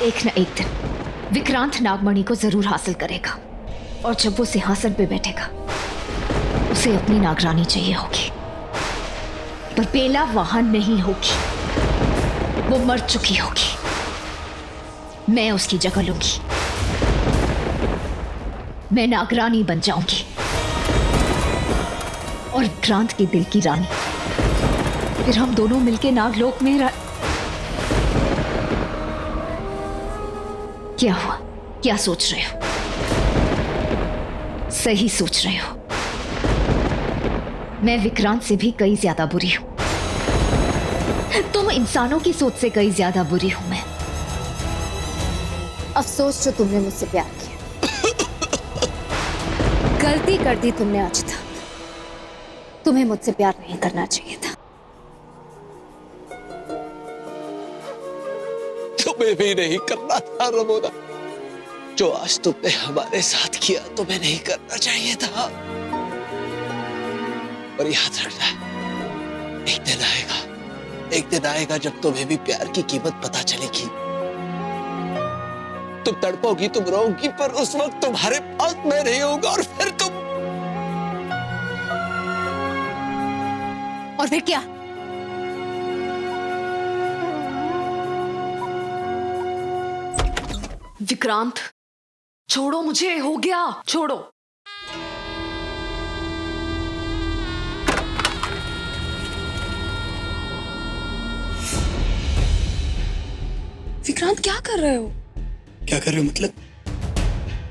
एक न एक दिन विक्रांत नागमणि को जरूर हासिल करेगा और जब वो सिंहासन पे बैठेगा उसे अपनी नागरानी चाहिए होगी, पर बेला वहां नहीं होगी, वो मर चुकी होगी। मैं उसकी जगह लूंगी, मैं नागरानी बन जाऊंगी और विक्रांत के दिल की रानी। फिर हम दोनों मिलके नागलोक में क्या हुआ? क्या सोच रहे हो? सही सोच रहे हो, मैं विक्रांत से भी कई ज्यादा बुरी हूं। तुम इंसानों की सोच से कई ज्यादा बुरी हूं मैं। अफसोस जो तुमने मुझसे प्यार किया। गलती कर दी तुमने आज तक। तुम्हें मुझसे प्यार नहीं करना चाहिए था। तुम्हें भी नहीं करना था रमोना। जो आज तुमने हमारे साथ किया तुम्हें नहीं करना चाहिए था। और याद रखना, एक दिन आएगा जब तुम्हें भी प्यार की कीमत पता चलेगी। तुम तड़पोगी, तुम रोगी, पर उस वक्त तुम्हारे पास मैं नहीं होगा और फिर क्या? विक्रांत छोड़ो मुझे, हो गया, छोड़ो। विक्रांत क्या कर रहे हो? क्या कर रहे हो मतलब?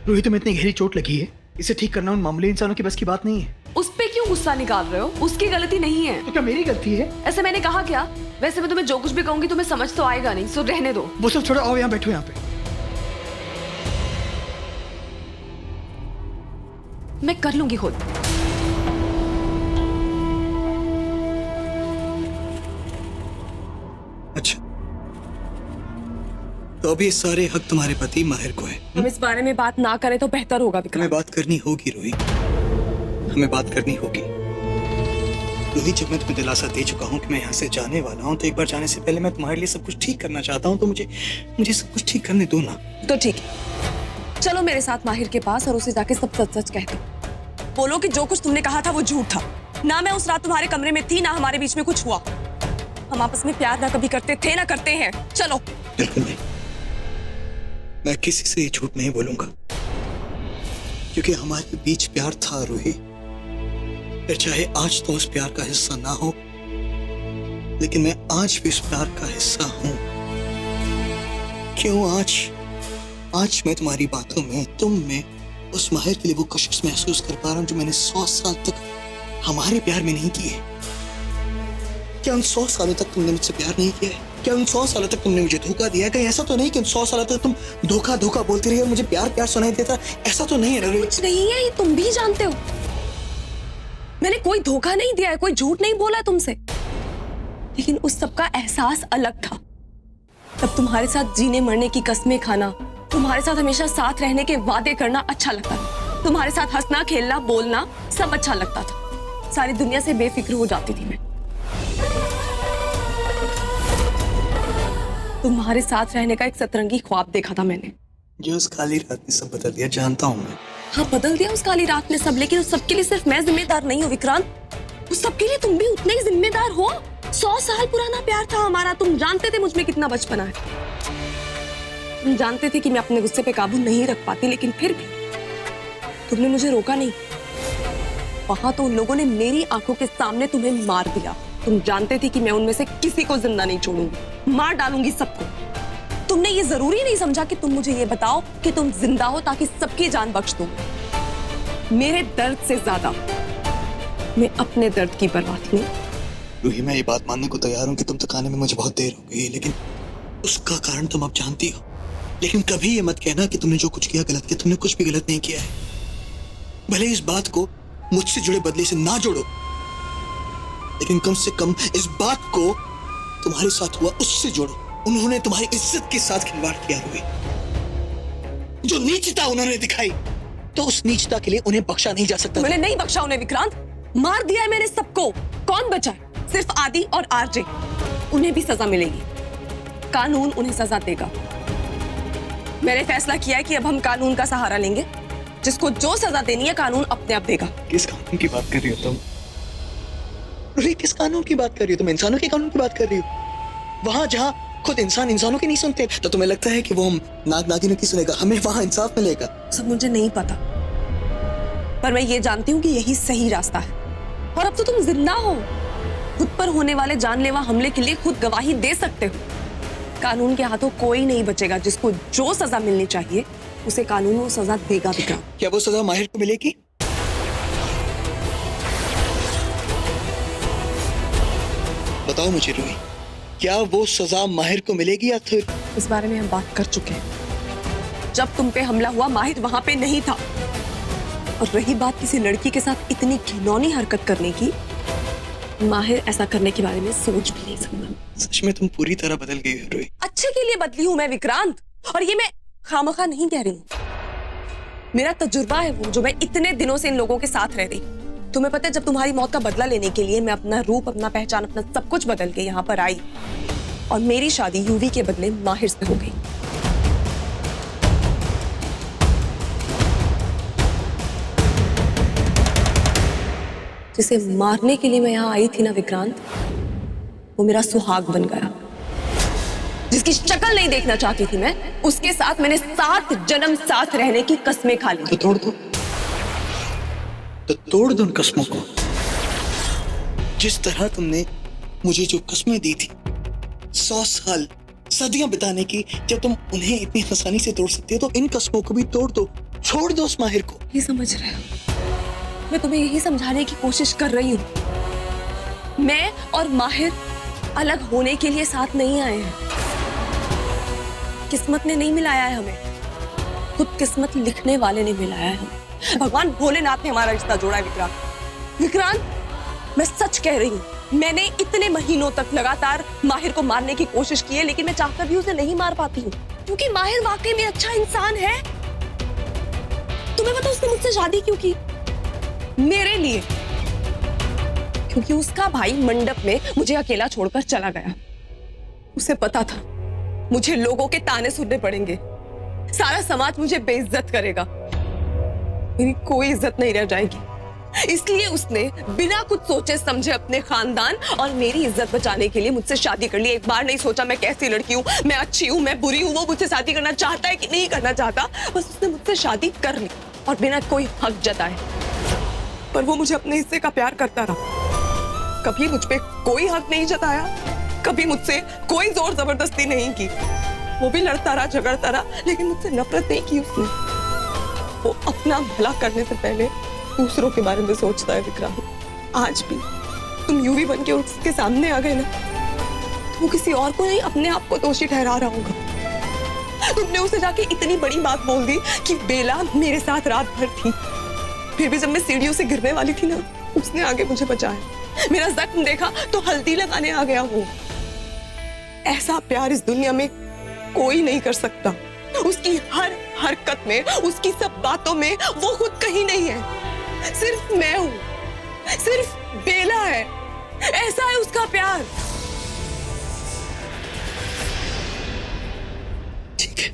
रोहित, तुम्हें इतनी गहरी चोट लगी है, इसे ठीक करना उन मामूली इंसानों की बस की बात नहीं है। उस पे क्यों गुस्सा निकाल रहे हो? उसकी गलती नहीं है। तो क्या मेरी गलती है? ऐसे मैंने कहा क्या? वैसे मैं तुम्हें जो कुछ भी कहूंगी तुम्हें समझ तो आएगा नहीं, सो रहने दो। वो सब छोड़ो, आओ यहाँ बैठो यहाँ पे। मैं कर लूंगी खुद। अच्छा, तो अभी सारे हक तुम्हारे पति माहिर को है। हम इस बारे में बात ना करें तो बेहतर होगा विक्रांत। हमें बात करनी होगी रोहित, हमें बात करनी होगी। रोहित, जब मैं तुम्हें दिलासा दे चुका हूँ कि मैं यहाँ से जाने वाला हूँ, तो एक बार जाने से पहले मैं तुम्हारे लिए सब कुछ ठीक करना चाहता हूँ, तो मुझे सब कुछ ठीक करने दो ना। तो ठीक है, चलो मेरे साथ माहिर के पास और उसे जाके सब सच सच कह दो। बोलो कि जो कुछ तुमने कहा था वो झूठ था। ना मैं उस रात तुम्हारे कमरे में थी, ना हमारे बीच में कुछ हुआ। हम आपस में प्यार ना कभी करते थे ना करते हैं। चलो। बिल्कुल नहीं, मैं किसी से झूठ नहीं बोलूंगा, क्योंकि हमारे बीच प्यार था रोहित। फिर चाहे आज तो उस प्यार का हिस्सा ना हो, लेकिन मैं आज भी उस प्यार का हिस्सा हूं। क्यों? आज मैं तुम्हारी बातों में, तुम में उस माहिर के लिए वो कशिश महसूस कर पा रहा हूं जो मैंने 100 साल तक हमारे प्यार में नहीं की है। क्या उन 100 सालों तक तुमने मुझसे प्यार नहीं किया है? क्या उन 100 सालों तक तुमने मुझे धोखा दिया है? कहीं ऐसा तो नहीं कि उन 100 सालों तक तुम धोखा बोलती रही और मुझे प्यार सुनाई देता? ऐसा तो नहीं है ना? कुछ नहीं है, ये तुम भी जानते हो। मैंने कोई धोखा नहीं दिया है, कोई झूठ नहीं बोला तुमसे, लेकिन उस सब का एहसास अलग था। तब तुम्हारे साथ जीने मरने की कस्में खाना, तुम्हारे साथ हमेशा साथ रहने के वादे करना अच्छा लगता था। तुम्हारे साथ हंसना, खेलना, बोलना सब अच्छा लगता था। सारी दुनिया से बेफिक्र हो जाती थी मैं। तुम्हारे साथ रहने का एक सतरंगी ख्वाब देखा था मैंने। जो उस काली रात ने सब बदल दिया, जानता हूं मैं। हाँ, बदल दिया उस काली रात ने सब, लेकिन उस सबके लिए सिर्फ मैं जिम्मेदार नहीं हूँ विक्रांत। उस सबके लिए तुम भी उतने ही जिम्मेदार हो। 100 साल पुराना प्यार था हमारा। तुम जानते थे मुझ में कितना बचपना है। तुम जानते थे कि मैं अपने गुस्से पे काबू नहीं रख पाती, लेकिन फिर भी तुमने मुझे रोका नहीं। वहां तो उन लोगों ने मेरी आंखों के सामने तुम्हें मार दिया। तुम जानते थे कि मैं उनमें से किसी को जिंदा नहीं छोड़ूंगी, मार डालूंगी सबको। तुमने ये जरूरी नहीं समझा कि तुम मुझे ये बताओ कि तुम जिंदा हो ताकि सबकी जान बख्श दो। मेरे दर्द से ज्यादा मैं अपने दर्द की परवाह नहीं। रूही, मैं ये बात मानने को तैयार हूँ कि तुम तक आने में मुझे बहुत देर हो गई है, लेकिन उसका कारण तुम अब जानती हो। लेकिन कभी ये मत कहना कि तुमने जो कुछ किया गलत किया। तुमने कुछ भी गलत नहीं किया है। भले इस बात को मुझसे जुड़े बदले से ना जोड़ो, लेकिन कम से कम इस बात को तुम्हारे साथ हुआ उससे जोड़ो। उन्होंने तुम्हारी इज्जत के साथ खिलवाड़ किया हुए, जो नीचता उन्होंने दिखाई, तो उस नीचता के लिए उन्हें बख्शा नहीं जा सकता। मैंने नहीं बख्शा उन्हें विक्रांत, मार दिया है मैंने सबको। कौन बचा है? सिर्फ आदि और आरजे। उन्हें भी सजा मिलेगी, कानून उन्हें सजा देगा। मैंने फैसला किया है कि अब हम कानून का सहारा लेंगे। जिसको जो सजा देनी है कानून अपने आप देगा। किस कानून की बात कर रही हो तुम? रूही, किस कानून की बात कर रही हो तुम? इंसानों के कानून की बात कर रही हो? वहां जहां खुद इंसान इंसानों की नहीं सुनते, तो तुम्हें लगता है कि वो हम नाग नागिनों की सुनेगा? हमें वहां इंसाफ मिलेगा? सब मुझे नहीं पता, पर मैं ये जानती हूँ कि यही सही रास्ता है। और अब तो तुम जिंदा हो, खुद पर होने वाले जानलेवा हमले के लिए खुद गवाही दे सकते हो। कानून के हाथों कोई नहीं बचेगा। जिसको जो सजा मिलनी चाहिए उसे कानून वो सजा देगा विक्रम। क्या वो सजा माहिर को मिलेगी? बताओ मुझे रूही, क्या वो सजा माहिर को मिलेगी या फिर? इस बारे में हम बात कर चुके हैं। जब तुम पे हमला हुआ माहिर वहां पे नहीं था। और रही बात किसी लड़की के साथ इतनी घिनौनी हरकत करने की, माहिर ऐसा करने के बारे में सोच भी नहीं सकता। सच में तुम पूरी तरह बदल गई हो रूही। अच्छे के लिए बदली हूं मैं विक्रांत, और ये मैं खामखा नहीं कह रही हूं। मेरा तजुर्बा है वो, जो मैं इतने दिनों से इन लोगों के साथ रह रही। तुम्हें पता है, जब तुम्हारी मौत का बदला लेने के लिए मैं अपना रूप, अपना पहचान, अपना सब कुछ बदल के यहाँ पर आई, और मेरी शादी यूवी के बदले माहिर से हो गई। जिसे मारने के लिए मैं यहाँ आई थी ना विक्रांत, वो मेरा सुहाग बन गया। जिसकी शक्ल नहीं देखना चाहती थी मैं, उसके साथ मैंने 7 जन्म साथ रहने की कस्में खा ली। तो तोड़ दो, तो तोड़ दो उन कस्मों को। जिस तरह तुमने मुझे जो कस्में दी थी 100 साल, सदियां बिताने की, जब तुम उन्हें इतनी आसानी से तोड़ सकती हो तो इन कस्मों को भी तोड़ दो। छोड़ दो उस माहिर को। ये समझ रहे हो? मैं तुम्हें यही समझाने की कोशिश कर रही हूँ। मैं और माहिर अलग होने के लिए साथ नहीं आए हैं। किस्मत ने नहीं मिलाया है हमें, खुद किस्मत लिखने वाले ने मिलाया है हमें। भगवान भोलेनाथ ने हमारा रिश्ता जोड़ा है विक्रांत। विक्रांत, मैं सच कह रही हूँ। मैंने इतने महीनों तक लगातार माहिर को मारने की कोशिश की है, लेकिन मैं चाहकर भी उसे नहीं मार पाती हूँ, क्योंकि माहिर वाकई में अच्छा इंसान है। तुम्हें पता उसने मुझसे शादी क्यों की? मेरे लिए। क्योंकि उसका भाई मंडप में मुझे अकेला छोड़कर चला गया। उसे पता था मुझे लोगों के ताने सुनने पड़ेंगे, सारा समाज मुझे बेइज्जत करेगा, मेरी कोई इज्जत नहीं रह जाएगी। इसलिए उसने बिना कुछ सोचे समझे अपने खानदान और मेरी इज्जत बचाने के लिए मुझसे शादी कर ली। एक बार नहीं सोचा मैं कैसी लड़की हूँ, मैं अच्छी हूँ, मैं बुरी हूँ, वो मुझसे शादी करना चाहता है कि नहीं करना चाहता। बस उसने मुझसे शादी कर ली और बिना कोई हक जताए। पर वो मुझे अपने हिस्से का प्यार करता रहा, कभी मुझ पे कोई हक नहीं जताया, कभी मुझसे कोई जोर जबरदस्ती नहीं की। वो भी लड़ता रहा, झगड़ता रहा, लेकिन मुझसे नफरत नहीं की उसने। वो अपना भला करने से पहले दूसरों के बारे में सोचता है विक्रांत। आज भी तुम यूवी बन के उसके सामने आ गए ना, तो वो किसी और को नहीं अपने आप को दोषी ठहरा रहा होगा। तुमने उसे जाके इतनी बड़ी बात बोल दी कि बेला मेरे साथ रात भर थी, फिर भी जब मैं सीढ़ियों से गिरने वाली थी ना, उसने आगे मुझे बचाया। मेरा जख्म देखा तो हल्दी लगाने आ गया वो। ऐसा प्यार इस दुनिया में कोई नहीं कर सकता। उसकी हर हरकत में, उसकी सब बातों में वो खुद कहीं नहीं है, सिर्फ मैं हूं, सिर्फ बेला है। ऐसा है उसका प्यार। ठीक है,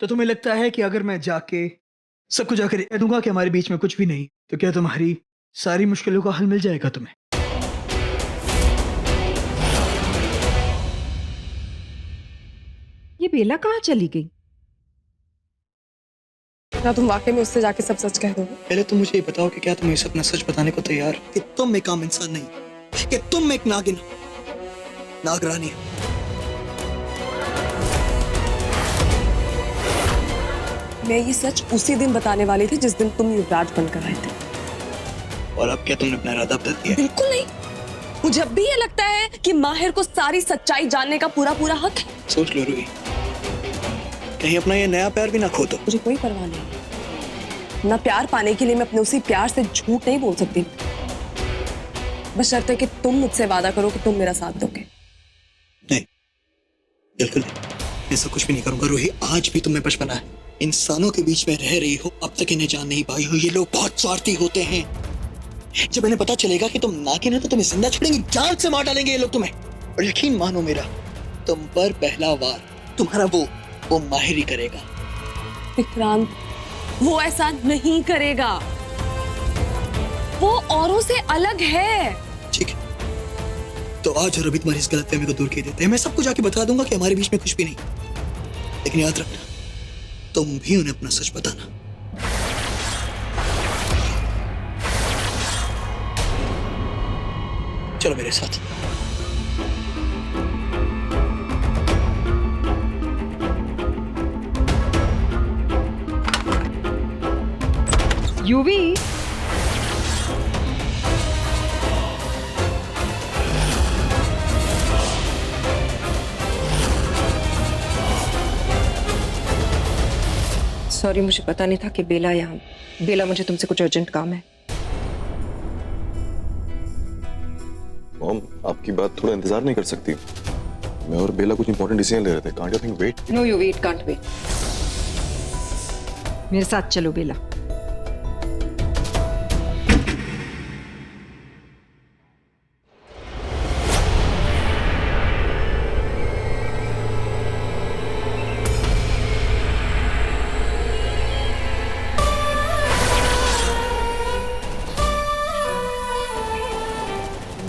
तो तुम्हें लगता है कि अगर मैं जाके सबको जाकर कह दूंगा कि हमारे बीच में कुछ भी नहीं, तो क्या तुम्हारी सारी मुश्किलों का हल मिल जाएगा तुम्हें? ये बेला कहाँ चली गई? क्या तुम वाकई में उससे जाके सब सच कह दोगे? पहले तुम मुझे ये बताओ कि क्या तुम इसे अपना सच बताने को तैयार हो कि तुम एक आम इंसान नहीं, कि तुम एक नागिन हो, नागरानी हो। मैं ये सच उसी दिन बताने वाली थी जिस दिन तुम युवराज बनकर आए थे। और अब क्या तुमने अपना इरादा बदल दिया? बिल्कुल नहीं। मुझे अब भी ये लगता है कि माहिर को सारी सच्चाई जानने का पूरा पूरा हक है। सोच लो रूही, कहीं अपना ये नया प्यार भी ना खो दो। मुझे कोई परवाह नहीं। ना प्यार पाने के लिए मैं अपने उसी प्यार से झूठ नहीं बोल सकती, बशर्ते कि तुम मुझसे वादा करो कि तुम मेरा साथ दोगे। नहीं, बिल्कुल नहीं, मैं ऐसा कुछ भी नहीं करूंगा रूही। आज भी तुम्हें बचपना है, इंसानों के बीच में रह रही हो, अब तक इन्हें जान नहीं पाई हो। ये लोग बहुत स्वार्थी होते हैं। जब इन्हें पता चलेगा कि तुम नागिन हो तो तुम्हें जिंदा छोड़ेंगे, जान से मार डालेंगे ये लोग तुम्हें। और यकीन मानो मेरा, तुम पर पहला वार तुम्हारा वो माहिर ही करेगा। विक्रांत, वो ऐसा नहीं करेगा। वो औरों से अलग है। ठीक है, तो आज और अभी तुम्हारी इस गलतफहमी को दूर किए देते हैं। मैं सबको जाके बता दूंगा कि हमारे बीच में कुछ भी नहीं, लेकिन याद रखना तुम भी उन्हें अपना सच बताना। चलो मेरे साथ। यूवी, सॉरी, मुझे पता नहीं था कि बेला यहाँ। बेला, मुझे तुमसे कुछ अर्जेंट काम है। मॉम, आपकी बात थोड़ा इंतजार नहीं कर सकती? मैं और बेला कुछ इंपॉर्टेंट डिसीजन ले रहे थे। Can't you think wait? No Yuvi, it can't wait. मेरे साथ चलो बेला।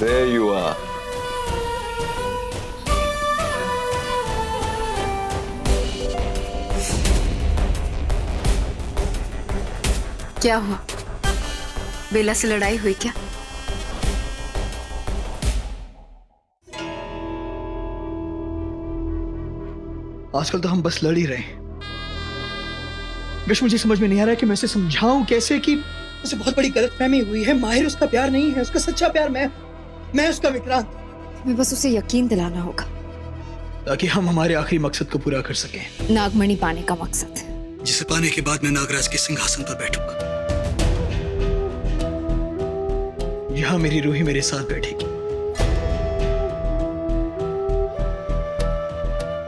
There you are. क्या हुआ? बेला से लड़ाई हुई क्या? आजकल तो हम बस लड़ ही रहे हैं। विश, मुझे समझ में नहीं आ रहा है कि मैं उसे समझाऊं कैसे कि उसे बहुत बड़ी गलतफहमी हुई है। माहिर उसका प्यार नहीं है, उसका सच्चा प्यार मैं उसका विक्रांत। हमें बस उसे यकीन दिलाना होगा, ताकि हम हमारे आखिरी मकसद को पूरा कर सकें। नागमणि पाने का मकसद, जिसे पाने के बाद मैं नागराज के सिंहासन पर बैठूंगा। यहां मेरी रूही मेरे साथ बैठेगी।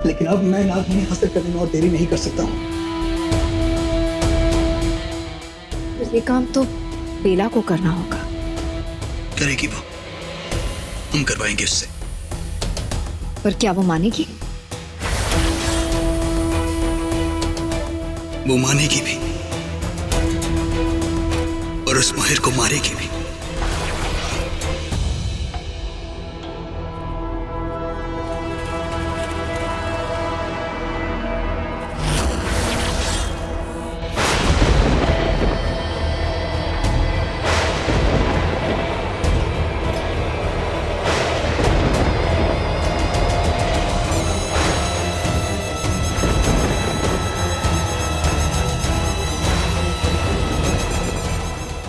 लेकिन अब मैं नागमणि हासिल करने में और देरी नहीं कर सकता हूं। ये काम तो बेला को करना होगा। करेगी वो, हम करवाएंगे उससे। पर क्या वो मानेगी? वो मानेगी भी और उस माहिर को मारेगी भी।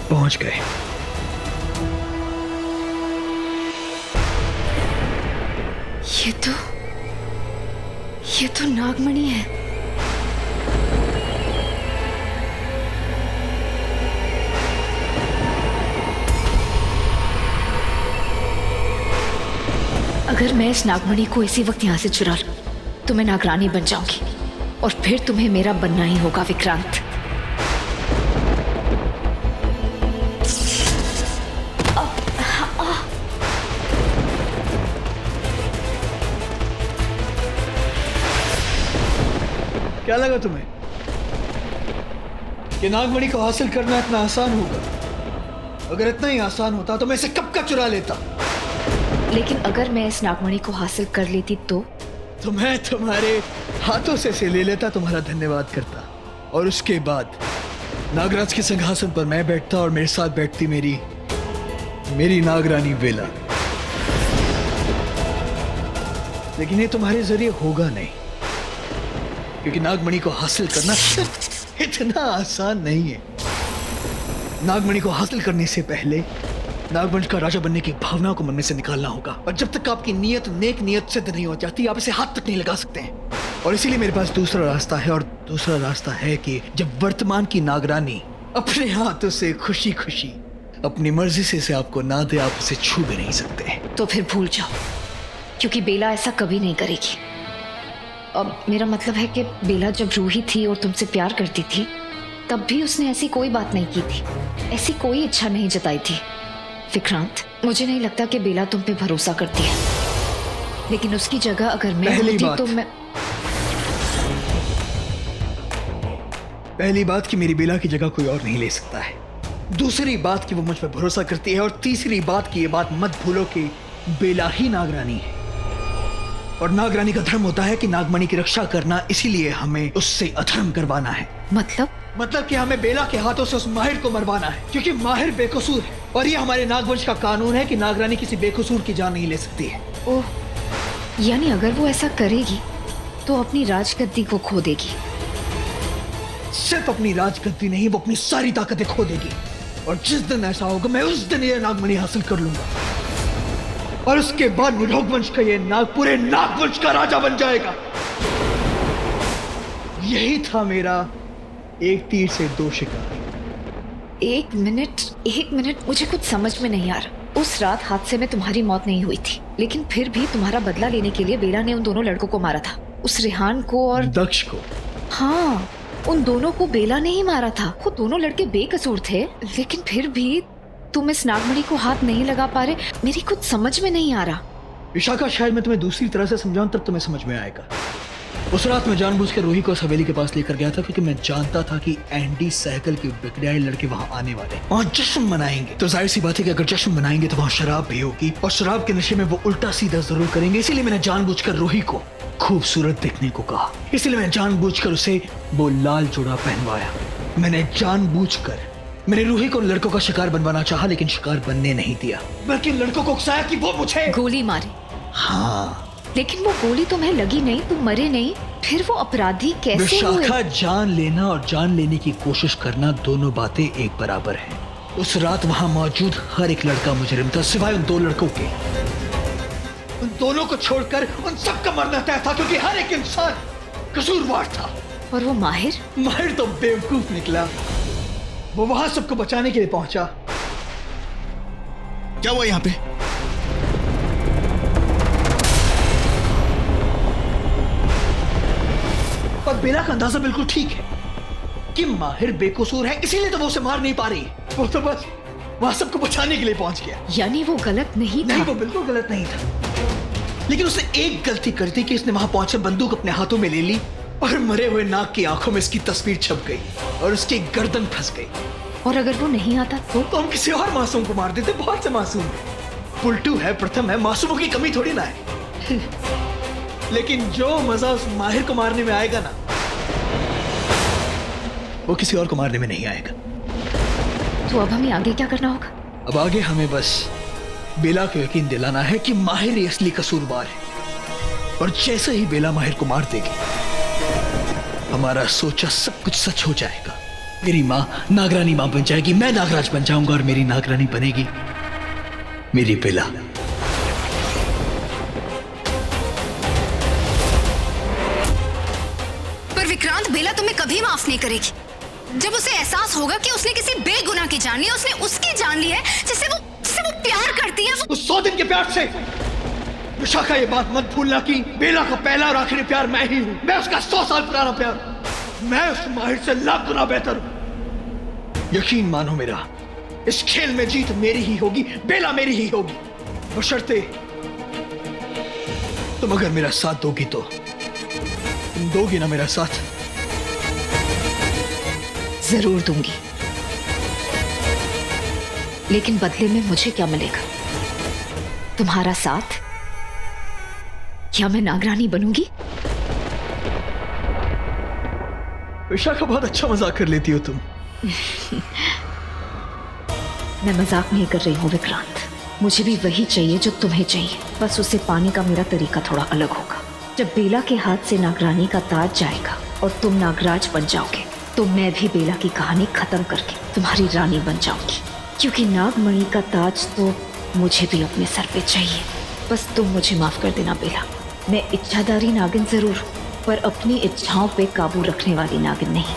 पहुंच गए। ये तो नागमणि है। अगर मैं इस नागमणि को इसी वक्त यहां से चुरा लूं तो मैं नागरानी बन जाऊंगी और फिर तुम्हें मेरा बनना ही होगा विक्रांत। क्या लगा तुम्हें कि नागमणि को हासिल करना इतना आसान होगा? अगर इतना ही आसान होता तो मैं इसे कब का चुरा लेता। लेकिन अगर मैं इस नागमणि को हासिल कर लेती तो मैं तुम्हारे हाथों से इसे ले लेता, तुम्हारा धन्यवाद करता और उसके बाद नागराज के सिंहासन पर मैं बैठता और मेरे साथ बैठती मेरी नागरानी बेला। लेकिन ये तुम्हारे जरिए होगा नहीं, क्योंकि नागमणि को हासिल करना इतना आसान नहीं है। नागमणि को हासिल करने से पहले नागवंश का राजा बनने की भावना को मन में से निकालना होगा, और जब तक आपकी नीयत नेक नीयत सिद्ध नहीं हो जाती आप इसे हाथ तक नहीं लगा सकते हैं। और इसीलिए मेरे पास दूसरा रास्ता है, और दूसरा रास्ता है कि जब वर्तमान की नागरानी अपने हाथों से खुशी खुशी अपनी मर्जी से इसे आपको ना दे, आप उसे छू भी नहीं सकते। तो फिर भूल जाओ, क्योंकि बेला ऐसा कभी नहीं करेगी। अब मेरा मतलब है कि बेला जब रूही थी और तुमसे प्यार करती थी तब भी उसने ऐसी कोई बात नहीं की थी, ऐसी कोई इच्छा नहीं जताई थी। विक्रांत, मुझे नहीं लगता कि बेला तुम पे भरोसा करती है। लेकिन उसकी जगह अगर मैं पहली होती बात। तो मैं पहली बात कि मेरी बेला की जगह कोई और नहीं ले सकता है। दूसरी बात कि वो मुझ पर भरोसा करती है। और तीसरी बात कि ये बात मत भूलो कि बेला ही नागरानी है। और नागरानी का धर्म होता है कि नागमणि की रक्षा करना, इसीलिए हमें उससे अधर्म करवाना है। मतलब कि हमें बेला के हाथों से उस माहिर को मरवाना है, क्योंकि माहिर बेकसूर है। और ये हमारे नागवंश का कानून है कि नागरानी किसी बेकसूर की जान नहीं ले सकती है। ओह, यानी अगर वो ऐसा करेगी तो अपनी राजगद्दी को खो देगी। सिर्फ अपनी राजगद्दी नहीं, वो अपनी सारी ताकतें खो देगी। और जिस दिन ऐसा होगा, मैं उस दिन ये नागमणि हासिल कर लूंगा। और उसके बाद निरोगवंश का ये नाग पूरे नागवंश का राजा बन जाएगा। यही था मेरा एक तीर से दो शिकार। एक मिनट, मुझे कुछ समझ में नहीं आ रहा। उस रात हादसे में तुम्हारी मौत नहीं हुई थी, लेकिन फिर भी तुम्हारा बदला लेने के लिए बेला ने उन दोनों लड़कों को मारा था, उस रेहान को और दक्ष को। हाँ, उन दोनों को बेला ने ही मारा था। वो दोनों लड़के बेकसूर थे, लेकिन फिर भी तुम इस नागमणि को हाथ नहीं लगा पा रहे। मेरी कुछ समझ में नहीं आ रहा। विशाखा, शायद मैं तुम्हें दूसरी तरह से समझाऊं तब तुम्हें समझ में आएगा। उस रात मैं जानबूझकर रूही को उस हवेली के पास लेकर गया था, क्योंकि मैं जानता था कि एंडी सहगल के बिगड़े लड़के वहां आने वाले, वहां जश्न मनाएंगे। तो जाहिर सी बात है कि अगर जश्न मनाएंगे तो वहां शराब भी होगी, और शराब के नशे में वो उल्टा सीधा जरूर करेंगे। इसीलिए मैंने जानबूझकर रूही को खूबसूरत दिखने को कहा। इसलिए मैंने जानबूझकर उसे वो लाल जोड़ा पहनवाया। मैंने रूही को लड़कों का शिकार बनवाना चाहा, लेकिन शिकार बनने नहीं दिया, बल्कि लड़कों को उकसाया कि वो मुझे गोली मारे। हाँ, लेकिन वो गोली तुम्हें लगी नहीं, तुम मरे नहीं। फिर वो अपराधी कैसे हुए? विशाखा, जान लेना और जान लेने की कोशिश करना दोनों बातें एक बराबर हैं। उस रात वहां मौजूद हर एक लड़का मुजरिम था, सिवाय उन दो लड़कों के। उन दोनों को छोड़कर उन सबका मरना तय था, क्योंकि हर एक इंसान कसूरवार था। और वो माहिर तो बेवकूफ निकला। वो वहां सबको बचाने के लिए पहुंचा। क्या हुआ यहाँ पे? पर बेला का अंदाजा बिल्कुल ठीक है कि माहिर बेकसूर है, इसीलिए तो वो उसे मार नहीं पा रही। वो तो बस वहां सबको बचाने के लिए पहुंच गया। यानी वो गलत नहीं था। नहीं, वो बिल्कुल गलत नहीं था, लेकिन उसने एक गलती कर दी कि इसने वहां पहुंचकर बंदूक अपने हाथों में ले ली, और मरे हुए नाग की आंखों में इसकी तस्वीर छप गई और उसकी गर्दन फंस गई। और अगर वो नहीं आता तो हम किसी और मासूम को मार देते। बहुत से मासूम है, पुलटू है, प्रथम है, मासूमों की कमी थोड़ी ना है। लेकिन जो मजा उस माहिर को मारने में आएगा ना, वो किसी और को मारने में नहीं आएगा। तो अब हमें आगे क्या करना होगा? अब आगे हमें बस बेला को यकीन दिलाना है कि माहिर ही असली कसूरवार है। और जैसे ही बेला माहिर को मार देगी, हमारा सोचा सब कुछ सच हो जाएगा। मेरी माँ नागरानी माँ बन जाएगी, मैं नागराज बन जाऊंगा, और मेरी नागरानी बनेगी मेरी बेला। पर विक्रांत, बेला तुम्हें कभी माफ नहीं करेगी। जब उसे एहसास होगा कि उसने किसी बेगुनाह की जान ली है, उसने उसकी जान ली है जिससे वो प्यार करती है। उस 100 दिन के प्यार से विशाखा, ये बात मत भूलना कि बेला का पहला और आखिरी प्यार मैं ही हूं। मैं उसका 100 साल पुराना प्यार। मैं उस माहिर से लाख गुना बेहतर हूं। यकीन मानो मेरा, इस खेल में जीत मेरी ही होगी, बेला मेरी ही होगी। बशर्ते तुम अगर मेरा साथ दोगी तो। तुम दोगी ना मेरा साथ? जरूर दूंगी, लेकिन बदले में मुझे क्या मिलेगा? तुम्हारा साथ? क्या मैं नागरानी बनूंगी? विशाखा, बहुत अच्छा मजाक कर लेती हो तुम। मैं मजाक नहीं कर रही हूँ विक्रांत। मुझे भी वही चाहिए जो तुम्हें चाहिए, बस उसे पाने का मेरा तरीका थोड़ा अलग होगा। जब बेला के हाथ से नागरानी का ताज जाएगा और तुम नागराज बन जाओगे, तो मैं भी बेला की कहानी खत्म करके तुम्हारी रानी बन जाऊंगी। क्योंकि नागमणि का ताज तो मुझे भी अपने सर पे चाहिए। बस तुम मुझे माफ कर देना बेला। मैं इच्छाधारी नागिन जरूर हूँ, पर अपनी इच्छाओं पे काबू रखने वाली नागिन नहीं।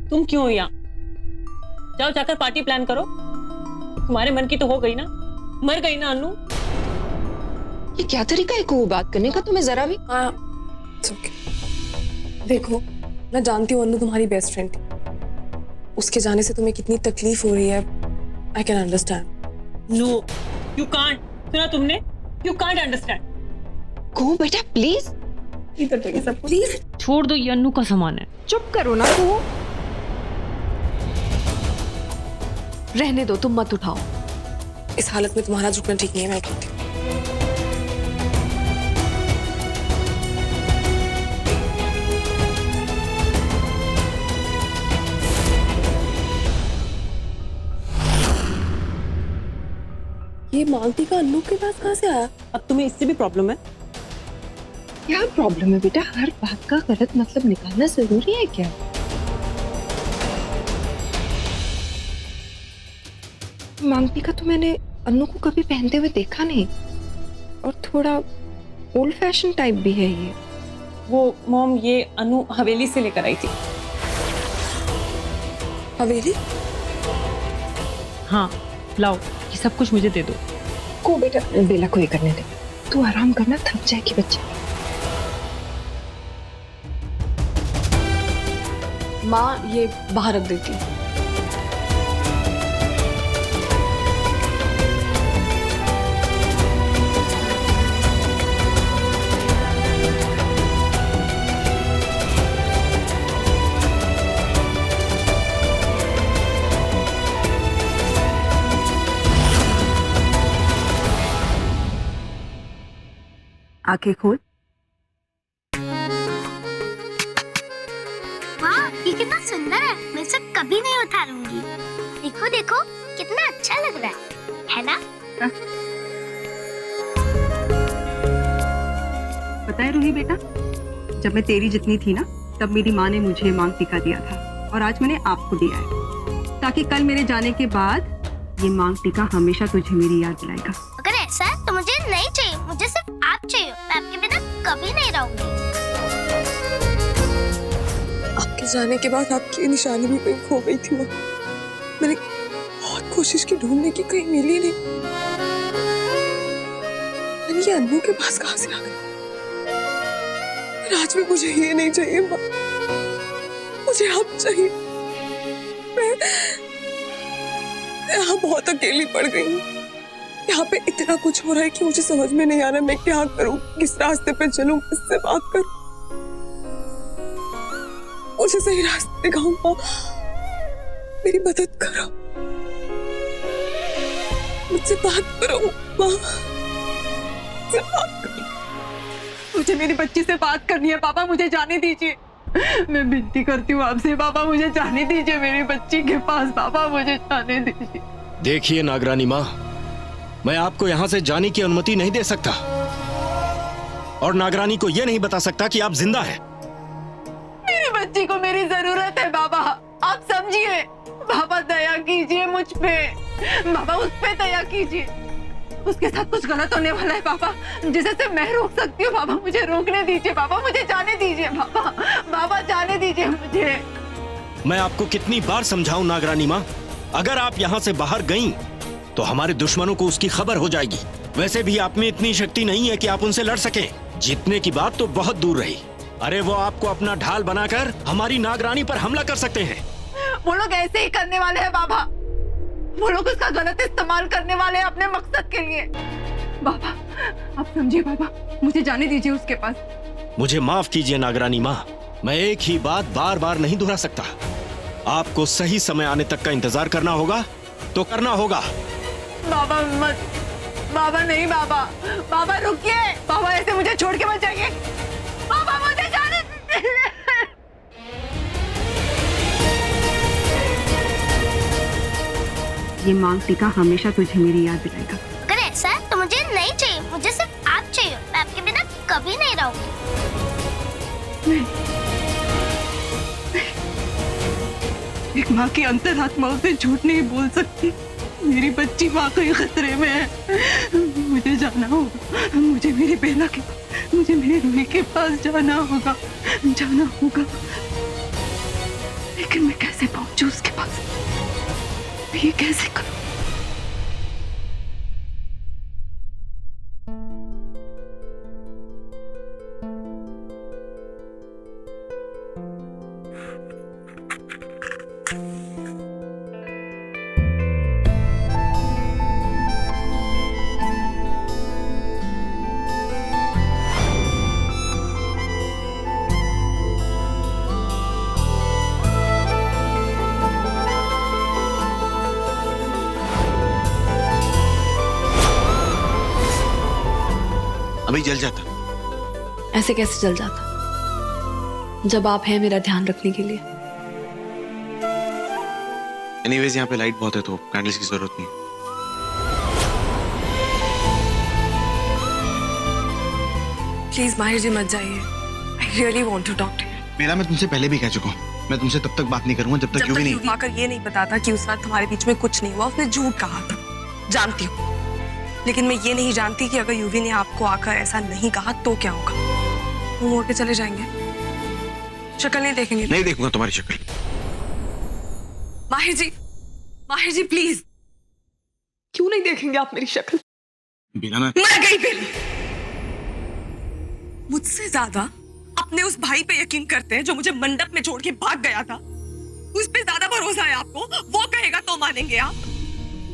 तुम क्यों हो यहाँ? जाओ जाकर पार्टी प्लान करो। तुम्हारे मन की तो हो गई ना, मर गई ना अनु। ये क्या तरीका है को बात करने का? तुम्हें जरा भी हाँ it's okay. देखो मैं जानती हूँ अनु तुम्हारी बेस्ट फ्रेंड थी, उसके जाने से तुम्हें कितनी तकलीफ हो रही है, I can understand. No you can't, सुना तुमने? You can't understand. को बेटा प्लीज इधर देखिए सब प्लीज। छोड़ दो, ये अन्नू का सामान है। चुप करो ना को। रहने दो, तुम मत उठाओ। इस हालत में तुम्हारा झुकना ठीक नहीं है, मैं उठाती हूँ। ये मालती का अन्नू के पास कहाँ से आया? अब तुम्हें इससे भी प्रॉब्लम है? क्या प्रॉब्लम है बेटा? हर बात का गलत मतलब निकालना जरूरी है क्या? मांगटी का तो मैंने अन्नू को कभी पहनते हुए देखा नहीं, और थोड़ा ओल्ड फैशन टाइप भी है ये। वो मॉम, ये अनु हवेली से लेकर आई थी। हवेली? हाँ लाओ, ये सब कुछ मुझे दे दो। को बेटा बेला को ये करने दे, तू आराम करना, थक जाएगी बच्ची। माँ ये बाहर रख देती हूँ। आंखें खोल। वाह, ये कितना सुंदर है, मैं इसे कभी नहीं उतारूंगी। देखो देखो कितना अच्छा लग रहा है ना? पता है रूही बेटा, जब मैं तेरी जितनी थी ना, तब मेरी माँ ने मुझे मांग टीका दिया था, और आज मैंने आपको दिया है, ताकि कल मेरे जाने के बाद ये मांग टीका हमेशा तुझे मेरी याद दिलाएगा। अगर ऐसा है तो मुझे नहीं चाहिए, मुझे सिर्फ आप चाहिए। मैं आपके बिना कभी नहीं रहूंगी। आपके जाने के बाद आपकी निशानी भी कहीं खो गई थी माँ। मैंने बहुत कोशिश की ढूंढने की, कहीं मिली नहीं। ये अन्नू के पास कहाँ से आ गई? आज में मुझे ये नहीं चाहिए माँ, मुझे आप चाहिए। मैं यहाँ बहुत अकेली पड़ गई हूँ। यहाँ पे इतना कुछ हो रहा है कि मुझे समझ में नहीं आ रहा मैं क्या करूँ, किस रास्ते पे चलूँ, किससे बात करूँ। मुझे सही रास्ते दिखाओ माँ, मेरी मदद करो, मुझसे बात करो माँ, मुझसे बात करो। मुझे मेरी बच्ची से बात करनी है पापा, मुझे जाने दीजिए। मैं विनती करती हूँ आपसे पापा, मुझे जाने दीजिए मेरी बच्ची के पास। पापा मुझे जाने दीजिए। देखिए नागरानी माँ, मैं आपको यहाँ से जाने की अनुमति नहीं दे सकता, और नागरानी को यह नहीं बता सकता कि आप जिंदा हैं। मेरी बच्ची को मेरी जरूरत है बाबा, आप समझिए। बाबा दया कीजिए मुझ पे, बाबा उस पे दया कीजिए। उसके साथ कुछ गलत होने वाला है पापा, जिसे सिर्फ मैं रोक सकती हूँ। बाबा मुझे रोकने दीजिए, बाबा मुझे जाने दीजिए। बाबा बाबा जाने दीजिए मुझे। मैं आपको कितनी बार समझाऊं नागरानी माँ, अगर आप यहाँ से बाहर गईं तो हमारे दुश्मनों को उसकी खबर हो जाएगी। वैसे भी आप में इतनी शक्ति नहीं है कि आप उनसे लड़ सकें। जीतने की बात तो बहुत दूर रही, अरे वो आपको अपना ढाल बनाकर हमारी नागरानी पर हमला कर सकते हैं। वो लोग ऐसे ही करने वाले हैं बाबा, वो लोग उसका गलत इस्तेमाल करने वाले हैं अपने मकसद के लिए। बाबा आप समझिए, बाबा मुझे जाने दीजिए उसके पास। मुझे माफ कीजिए नागरानी माँ, मैं एक ही बात बार बार नहीं दोहरा सकता। आपको सही समय आने तक का इंतजार करना होगा तो करना होगा। बाबा मत, बाबा नहीं बाबा, बाबा रुकिए। बाबा ऐसे मुझे छोड़ के मत जाइए। बाबा मुझे जाने दीजिए। ये मांग टीका हमेशा तुझे मेरी याद दिलाएगा। अगर ऐसा है तो मुझे नहीं चाहिए, मुझे सिर्फ आप चाहिए। मैं आपके बिना कभी नहीं रहूंगी। एक माँ की अंतरात्मा उसे झूठ नहीं बोल सकती। मेरी बच्ची माँ कहीं खतरे में है। मुझे जाना होगा, मुझे मेरी बेला के पास, मुझे मेरी रूही के पास जाना होगा, जाना होगा। लेकिन मैं कैसे पहुंचूं उसके पास, ये कैसे करूं? अभी जल जाता। ऐसे कैसे जल जाता जब आप हैं मेरा ध्यान रखने के लिए? एनीवेज यहाँ पे लाइट बहुत है तो कैंडल्स की जरूरत नहीं। प्लीज माहिर जी मत जाइए। I really want to talk to you. मेरा मैं तुमसे पहले भी कह चुका हूँ, मैं तुमसे तब तक बात नहीं करूंगा जब तक यूवी नहीं आकर ये नहीं बताता कि उस रात तुम्हारे बीच में कुछ नहीं हुआ। उसने झूठ कहा था, जानती हूँ, लेकिन मैं ये नहीं जानती कि अगर यूवी ने आपको आकर ऐसा नहीं कहा तो क्या होगा। वो मोड़ के चले जाएंगे, शक्ल नहीं देखेंगे? नहीं देखूंगा तुम्हारी शक्ल। माहिर जी प्लीज। क्यों नहीं देखेंगे आप मेरी शक्ल? बिना मैं मर गई बेली। मुझसे ज्यादा अपने उस भाई पे यकीन करते हैं जो मुझे मंडप में छोड़ के भाग गया था। उस पे ज्यादा भरोसा है आपको? वो कहेगा तो मानेंगे आप?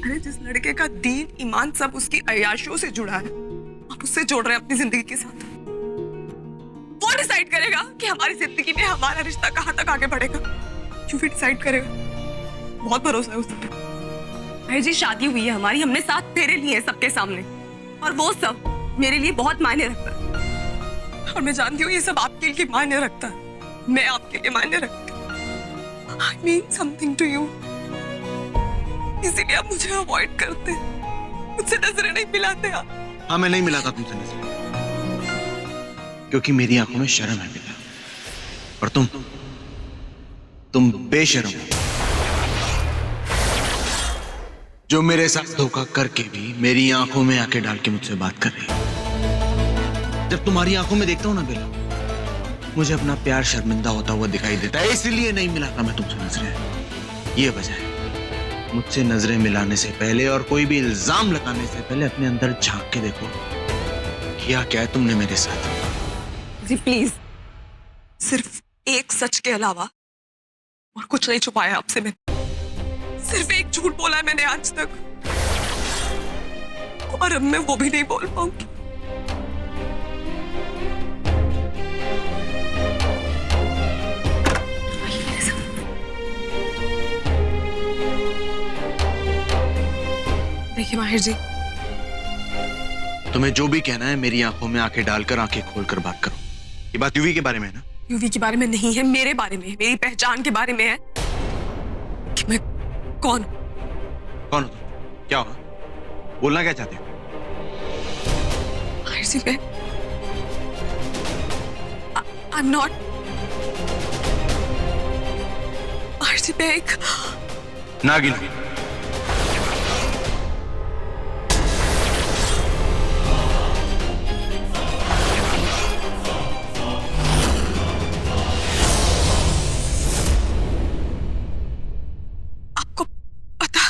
अरे जिस लड़के का दीन ईमान सब उसकी अय्याशियों से जुड़ा है, आप उससे जोड़ रहे हैं अपनी जिंदगी के साथ। वो डिसाइड करेगा कि हमारी जिंदगी में हमारा रिश्ता कहां तक आगे बढ़ेगा। क्यों भी डिसाइड करेगा? बहुत भरोसा है उस पर। अरे जी शादी हुई है हमारी, हमने 7 फेरे लिए हैं सबके सामने, और वो सब मेरे लिए बहुत मायने रखता है। और मैं जानती हूँ ये सब आपके लिए मायने रखता है, मैं आपके लिए मायने रखती हूँ। I mean something to you। इसीलिए आप मुझे अवॉइड करते हैं, मुझसे नजरें नहीं मिलाते आप। हाँ मैं नहीं मिलाता तुमसे नजर, क्योंकि मेरी आंखों में शर्म है बेटा, और तुम बेशर्म हो जो मेरे साथ धोखा करके भी मेरी आंखों में आंखें डाल के मुझसे बात कर रही है। जब तुम्हारी आंखों में देखता हूं ना बेला, मुझे अपना प्यार शर्मिंदा होता हुआ दिखाई देता है, इसलिए नहीं मिलाता मैं तुमसे नजरें। ये वजह है, मुझसे नजरें मिलाने से पहले और कोई भी इल्जाम लगाने से पहले अपने अंदर झांक के देखो, किया क्या है तुमने मेरे साथ। जी प्लीज, सिर्फ एक सच के अलावा और कुछ नहीं छुपाया आपसे मैंने। सिर्फ एक झूठ बोला है मैंने आज तक, और अब मैं वो भी नहीं बोल पाऊंगी। देखिए माहिर जी, तुम्हें जो भी कहना है मेरी आंखों में आंखें डालकर आंखें खोलकर बात करो। ये बात यूवी के बारे में है ना? यूवी के बारे में नहीं है, मेरे बारे में, मेरी पहचान के बारे में है कि मैं कौन हो तुम? क्या हो? बोलना क्या चाहते हो? माहिर जी मैं I'm not। माहिर जी मैं एक नागिन। आपको पता?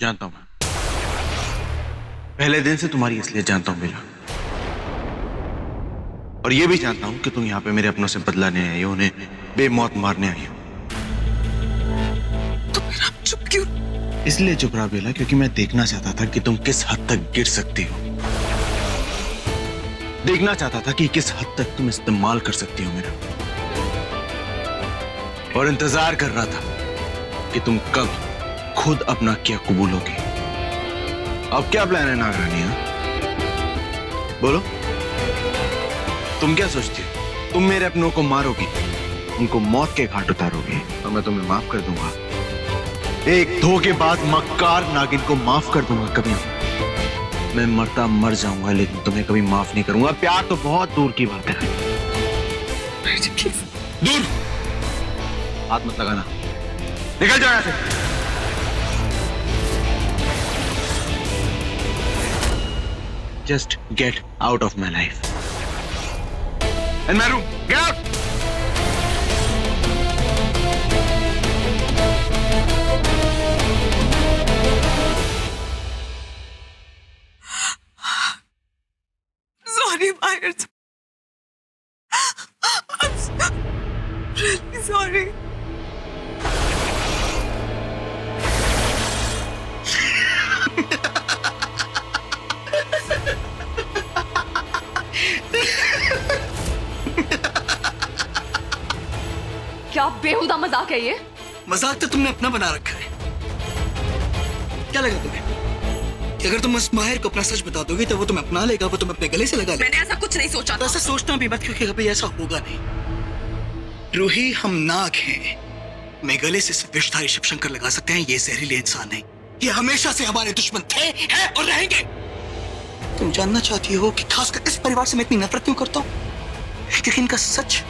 जानता हूं मैं, पहले दिन से तुम्हारी असलियत जानता हूं बेला, और ये भी जानता हूं कि तुम यहाँ पे मेरे अपनों से बदला नहीं आई हो, उन्हें बेमौत मारने आई हो। तो फिर आप चुप क्यों? इसलिए चुप रहा बेला क्योंकि मैं देखना चाहता था कि तुम किस हद तक गिर सकती हो, देखना चाहता था कि किस हद तक तुम इस्तेमाल कर सकती हो मेरा, और इंतजार कर रहा था कि तुम कब खुद अपना क्या कबूलोगी। अब क्या प्लान है नागरानी? बोलो, तुम क्या सोचती हो? तुम मेरे अपनों को मारोगी, उनको मौत के घाट उतारोगी, और मैं तुम्हें माफ कर दूंगा। एक धोखेबाज मक्कार नागिन को माफ कर दूंगा कभी। मैं मरता मर जाऊंगा लेकिन तुम्हें कभी माफ नहीं करूंगा। प्यार तो बहुत दूर की बात है। दूर हाथ मत लगाना, निकल जाओ यहां से। Just get out of my life. In my room. Get out. Sorry, Myers. I'm really sorry. क्या बेहुदा मजाक है ये? मजाक तो तुमने अपना बना रखा है। क्या लगा तुम्हें कि अगर तुम माहिर को अपना सच बता दोगे तो वो तुम्हें अपना लेगा, वो तुम्हें अपने गले से लगा लेगा। मैंने ऐसा कुछ नहीं सोचा तो था। ऐसा सोचना भी मत, क्योंकि कभी ऐसा होगा नहीं। रूही, हम नाग हैं। मैं गले से सिर्फ विषधारी शिव शंकर लगा सकते हैं, ये जहरीले इंसान नहीं। ये हमेशा से हमारे दुश्मन थे, हैं और रहेंगे। तुम जानना चाहती हो कि खासकर इस परिवार से मैं इतनी नफरत क्यों करता हूँ? क्योंकि इनका सच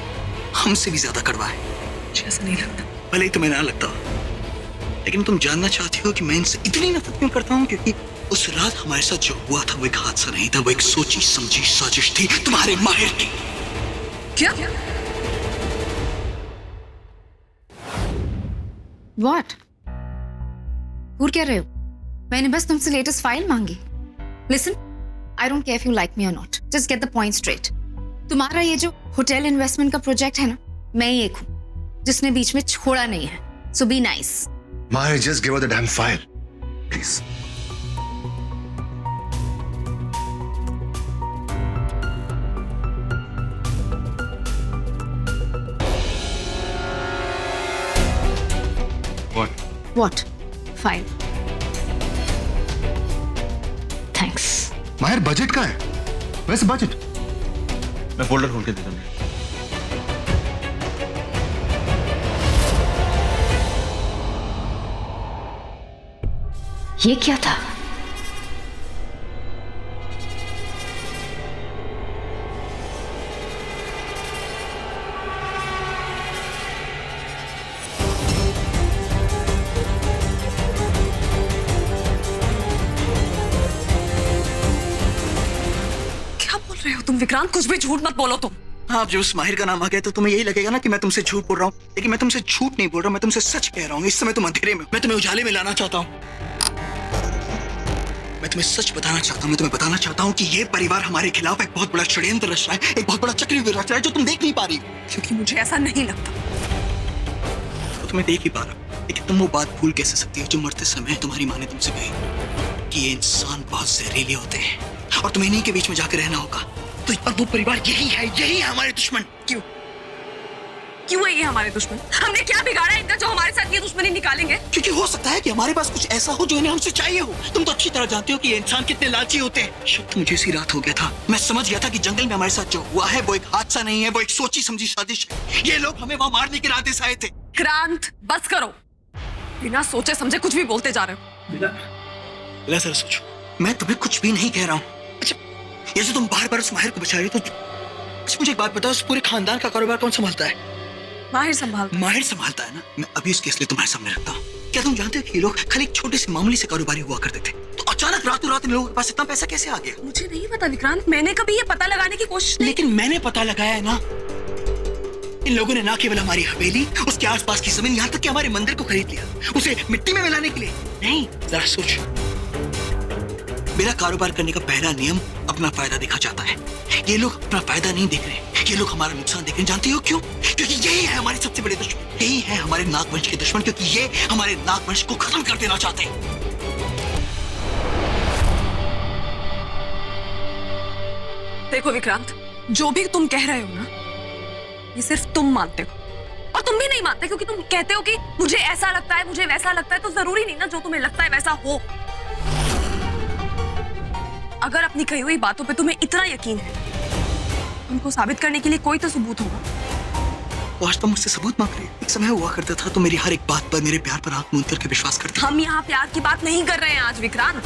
हमसे भी ज्यादा कड़वा है। मुझे ऐसा नहीं लगता। भले ही तुम्हें ना लगता हो, लेकिन तुम जानना चाहती हो कि मैं इनसे इतनी नफरत क्यों करता हूँ? क्योंकि उस रात हमारे साथ जो हुआ था वो एक हादसा नहीं था, वो एक सोची समझी साजिश थी तुम्हारे माहिर की। क्या? व्हाट? घूर क्या रहे हो? मैंने बस तुमसे लेटेस्ट फाइल मांगी। Listen, I don't care if you like me और not, just get the point straight. तुम्हारा ये जो होटल इन्वेस्टमेंट का प्रोजेक्ट है ना, मैं ही एक हूँ जिसने बीच में छोड़ा नहीं है। So be nice. Mahir, just give her the damn file, please. What? What? File. Thanks. माहिर, बजट का है? वैसे बजट मैं फोल्डर खोल के देता हूँ। ये क्या था? क्या बोल रहे हो तुम विक्रांत? कुछ भी झूठ मत बोलो तुम। आप जो उस माहिर का नाम आ गया तो तुम्हें यही लगेगा ना कि मैं तुमसे झूठ बोल रहा हूँ, लेकिन मैं तुमसे झूठ नहीं बोल रहा, मैं तुमसे सच कह रहा हूँ। इस समय तुम अंधेरे में, मैं तुम्हें उजाले में लाना चाहता हूँ। मैं तुम्हें सच बताना चाहता हूँ, मैं तुम्हें बताना चाहता हूँ कि ये परिवार हमारे खिलाफ एक बहुत बड़ा षड्यंत्र रच रहा है, एक बहुत बड़ा चक्रव्यूह रच रहा है जो तुम देख नहीं पा रही हो। क्योंकि मुझे ऐसा नहीं लगता। तो तुम्हें देख ही पा रहा हूं, लेकिन तुम वो बात भूल कैसे सकती हो जो मरते समय तुम्हारी माँ ने तुमसे कही कि ये इंसान बहुत जहरीले होते हैं और तुम्हें इन्हीं के बीच में जाकर रहना होगा। तो और वो परिवार यही है हमारे दुश्मन। क्यों है ये हमारे दुश्मन? हमने क्या बिगाड़ा इनका जो हमारे साथ ये दुश्मनी निकालेंगे? क्योंकि हो सकता है कि हमारे पास कुछ ऐसा हो जो इन्हें हमसे चाहिए हो। तुम तो अच्छी तरह जानते हो कि ये इंसान कितने लालची होते हैं। शुभ मुझे इसी रात हो गया था, मैं समझ गया था कि जंगल में हमारे साथ जो हुआ है वो एक हादसा नहीं है, वो एक सोची समझी साजिश है। ये लोग हमें वहां मारने के इरादे से आए थे। क्रांत, बस करो। बिना सोचे समझे कुछ भी बोलते जा रहे हो। बिना जरा सोचो, मैं तुम्हें कुछ भी नहीं कह रहा हूँ। अच्छा, ये जो तुम बार बार उस माहिर को बचा रही हो, तो मुझे एक बात बताओ, उस पूरे खानदान का कारोबार कौन संभालता है? माहिर संभालता है ना। मैं अभी उसके इसलिए तुम्हारे सामने रखता हूँ। क्या तुम जानते हो कि ये लोग खाली एक छोटे से मामूली से कारोबारी हुआ करते थे, तो अचानक रातों रात इन लोगों के पास इतना पैसा कैसे आ गया? मुझे नहीं पता विक्रांत, मैंने कभी ये पता लगाने की कोशिश नहीं। लेकिन मैंने पता लगाया है ना। इन लोगों ने ना केवल हमारी हवेली, उसके आसपास की जमीन, यहाँ तक कि हमारे मंदिर को खरीद लिया, उसे मिट्टी में मिलाने के लिए। नहीं, जरा सोच, मेरा कारोबार करने का पहला नियम अपना फायदा देखा जाता है। ये लोग अपना फायदा नहीं देख रहे, ये लोग हमारा नुकसान देख रहे हैं। जानती हो क्यों? क्योंकि यही है हमारे सबसे बड़े दुश्मन, यही है हमारे नागवंश के दुश्मन, क्योंकि ये हमारे नागवंश को खत्म कर देना चाहते हैं। देखो विक्रांत, जो भी तुम कह रहे हो ना, ये सिर्फ तुम मानते हो, और तुम भी नहीं मानते क्योंकि तुम कहते हो कि मुझे ऐसा लगता है, मुझे वैसा लगता है। तो जरूरी नहीं ना जो तुम्हें लगता है वैसा हो। अगर अपनी कही हुई बातों पे तुम्हें इतना यकीन है, उनको साबित करने के लिए कोई तो सबूत होगा। तो आज तुम मुझसे सबूत मांग रही हो। एक समय हुआ करता था तो मेरी हर एक बात पर, मेरे प्यार पर आंख मूंद करके विश्वास करती। हम यहाँ प्यार की बात नहीं कर रहे हैं आज विक्रांत।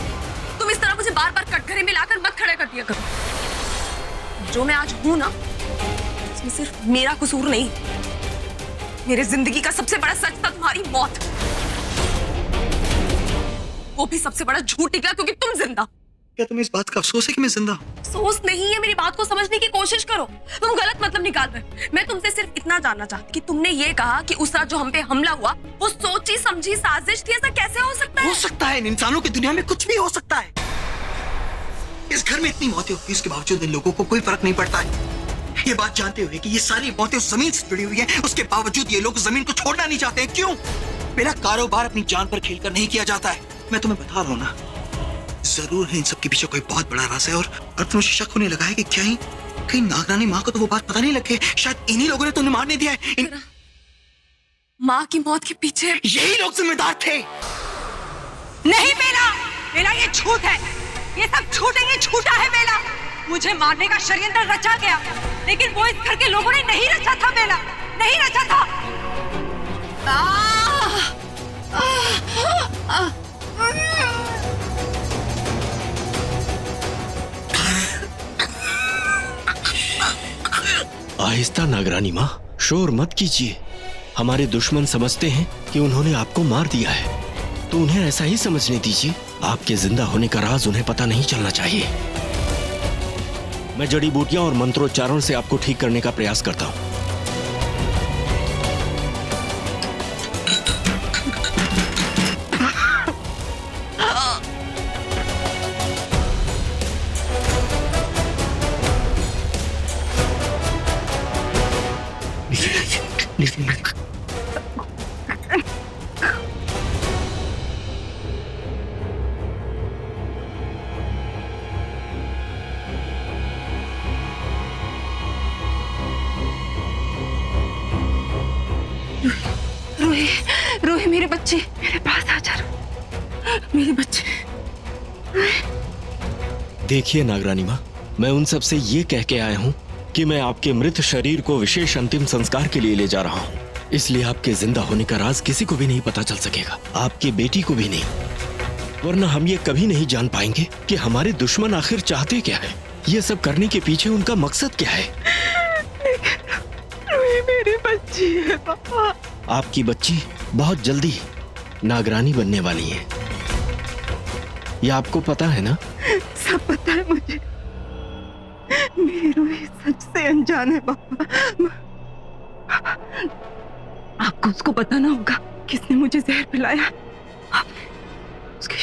तुम इस तरह मुझे बार बार कटघरे में लाकर मत खड़े कर दिया करो। जो मैं आज हूं ना, इसमें सिर्फ मेरा कसूर नहीं। मेरे जिंदगी का सबसे बड़ा सच था तुम्हारी मौत। वो भी सबसे बड़ा झूठ निकला क्योंकि तुम जिंदा। क्या तुम्हें इस बात का अफसोस है कि मैं जिंदा हूँ? अफसोस नहीं है, मेरी बात को समझने की कोशिश करो। तुम गलत मतलब निकाल रहे हो। मैं तुमसे सिर्फ इतना जानना चाहती कि तुमने ये कहा कि उस रात जो हम पे हमला हुआ वो सोची समझी साजिश थी। ऐसा कैसे हो सकता है? हो सकता है, इन इंसानों की दुनिया में कुछ भी हो सकता है। इस घर में इतनी मौतें होती है, उसके बावजूद इन लोगों को कोई फर्क नहीं पड़ता है। ये बात जानते हुए कि ये सारी मौतें उस जमीन से जुड़ी हुई हैं, उसके बावजूद ये लोग जमीन को छोड़ना नहीं चाहते हैं। क्यों? मेरा कारोबार अपनी जान पर खेलकर नहीं किया जाता है। मैं तुम्हें बता रहा हूं ना, जरूर है इन सब के पीछे कोई बहुत बड़ा राज है। और अब मुझे शक होने लगा है कि कहीं नागरानी माँ को तो वो बात पता नहीं लगे। शायद इन्हीं लोगों ने तो मार नहीं दिया है। माँ की मौत के पीछे यही लोग जिम्मेदार थे। नहीं बेला, बेला ये झूठ है, ये सब झूठ है, ये झूठा है बेला। मुझे मारने का षड्यंत्र रचा गया, लेकिन वो इस घर के लोगों ने नहीं रचा था बेला, नहीं रचा था। आहिस्ता नागरानी माँ, शोर मत कीजिए। हमारे दुश्मन समझते हैं कि उन्होंने आपको मार दिया है, तो उन्हें ऐसा ही समझने दीजिए। आपके जिंदा होने का राज उन्हें पता नहीं चलना चाहिए। मैं जड़ी बूटियां और मंत्रोच्चारण से आपको ठीक करने का प्रयास करता हूँ। रोही, रोही मेरे बच्चे, मेरे पास आ जा, मेरे बच्चे। देखिए नागरानी माँ, मैं उन सब से ये कह के आया हूँ कि मैं आपके मृत शरीर को विशेष अंतिम संस्कार के लिए ले जा रहा हूँ, इसलिए आपके जिंदा होने का राज किसी को भी नहीं पता चल सकेगा, आपकी बेटी को भी नहीं। वरना हम ये कभी नहीं जान पाएंगे कि हमारे दुश्मन आखिर चाहते क्या है, ये सब करने के पीछे उनका मकसद क्या है। मेरी बच्ची है पापा। आपकी बच्ची बहुत जल्दी नागरानी बनने वाली है, ये आपको पता है ना? सब पता है मुझे। मेरी रूही सच से अनजान है पापा। आपको उसको बताना होगा किसने मुझे जहर पिलाया। उसकी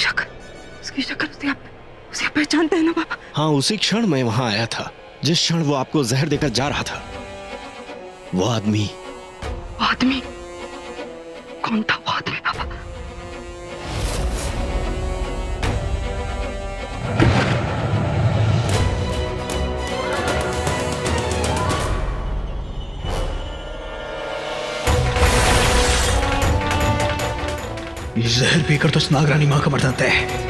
शक्ल उसे आप पहचानते हैं ना पापा? हाँ, उसी क्षण मैं वहां आया था जिस क्षण वो आपको जहर देकर जा रहा था। वो आदमी कौन था वो आदमी पापा? ये जहर पीकर तो उस नागरानी माँ का मरना तय है।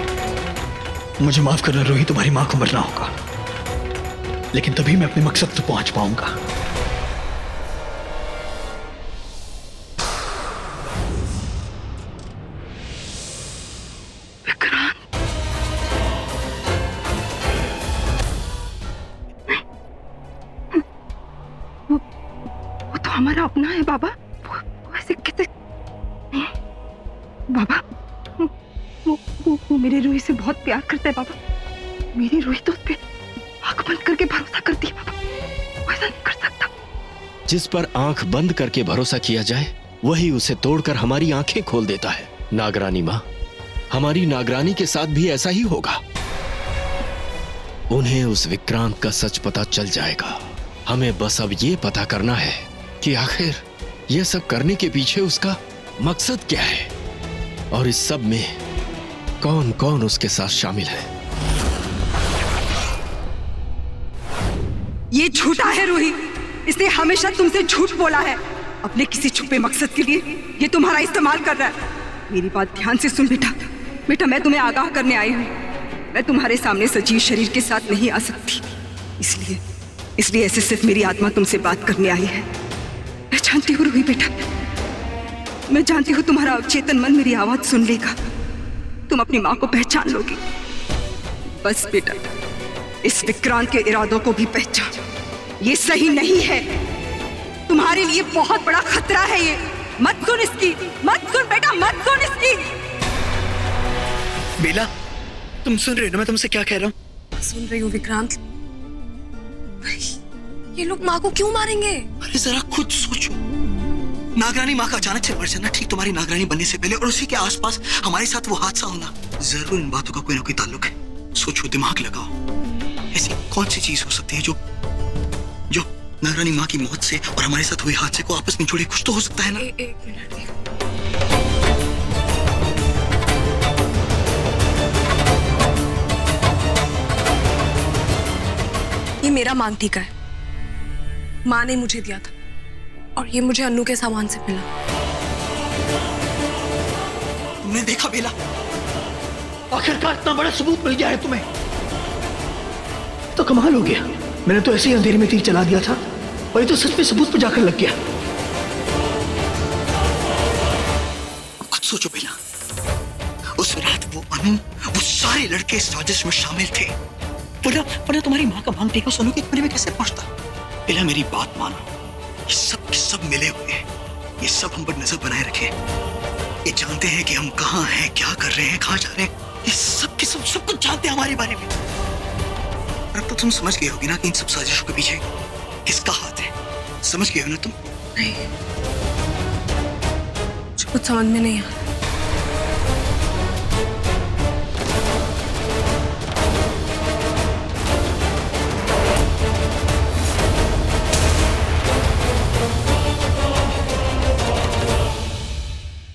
मुझे माफ करना रोही, तुम्हारी माँ को मरना होगा, लेकिन तभी मैं अपने मकसद तक पहुंच पाऊंगा। वो तो हमारा अपना है बाबा। वो ऐसे कैसे? बाबा, वो मेरी रूही से बहुत प्यार करता है बाबा। मेरी रूही तो उस पे आंख बंद करके भरोसा करती है बाबा। वो ऐसा नहीं कर सकता। जिस पर आंख बंद करके भरोसा किया जाए, वही उसे तोड़कर हमारी आंखें खोल देता है। नागरानी माँ, हमारी नागरानी के साथ भी ऐसा ही होगा। उन्हें उस विक्रांत का सच पता चल जाएगा। हमें बस अब ये पता करना है कि आखिर ये सब करने के पीछे उसका मकसद क्या है, और इस सब में कौन कौन उसके साथ शामिल है। ये झूठा है रूही, इसने हमेशा तुमसे झूठ बोला है। अपने किसी छुपे मकसद के लिए ये तुम्हारा इस्तेमाल कर रहा है। मेरी बात ध्यान से सुन बेटा, मैं तुम्हें आगाह करने आई हूँ। मैं तुम्हारे सामने सजीव शरीर के साथ नहीं आ सकती, इसलिए ऐसे सिर्फ मेरी आत्मा तुमसे बात करने आई है। मैं जानती हूँ रूही बेटा, मैं जानती हूँ तुम्हारा अवचेतन मन मेरी आवाज सुन लेगा। तुम अपनी माँ को पहचान लोगी। बस बेटा, इस विक्रांत के इरादों को भी पहचान। ये सही नहीं है, तुम्हारे लिए बहुत बड़ा खतरा है ये। मत सुन इसकी, मत सुन बेटा, मत सुन इसकी। बेला, तुम सुन रहे हो ना मैं तुमसे क्या कह रहा हूँ? सुन रही हूँ विक्रांत। ये लोग माँ को क्यों मारेंगे? अरे जरा खुद सोचो, नागरानी माँ का अचानक से मर जाना ठीक तुम्हारी नागरानी बनने से पहले, और उसी के आसपास हमारे साथ वो हादसा होना, जरूर इन बातों का कोई ना कोई ताल्लुक है। सोचो, दिमाग लगाओ। ऐसी कौन सी चीज हो सकती है जो नागरानी माँ की मौत से और हमारे साथ हुए हादसे को आपस में जोड़े? कुछ तो हो सकता है ना? एक मिनट। ये मेरा मांग टीका है, माँ ने मुझे दिया था, और ये मुझे अन्नू के सामान से मिला। तुमने देखा बेला, आखिरकार इतना बड़ा सबूत मिल गया है तुम्हें, तो कमाल हो गया। मैंने तो ऐसे ही अंधेरे में तीर चला दिया था और ये तो सच में सबूत पर जाकर लग गया। खुद सोचो बेला, उस रात वो अनु, वो सारे लड़के इस साजिश में शामिल थे। वरना तुम्हारी माँ का मांग टीका सोनू के कमरे में कैसे पहुंचता? बेला मेरी बात मानो, ये सब के सब मिले हुए हैं, ये सब हम पर नजर बनाए रखे। ये जानते हैं कि हम कहाँ हैं, क्या कर रहे हैं, कहाँ जा रहे हैं। ये सब के सब कुछ जानते हैं हमारे बारे में। और अब तो तुम समझ गए होगी ना कि इन सब साजिशों के पीछे किसका हाथ है। समझ गए हो ना तुम? नहीं, मुझे कुछ समझ में नहीं आ रहा।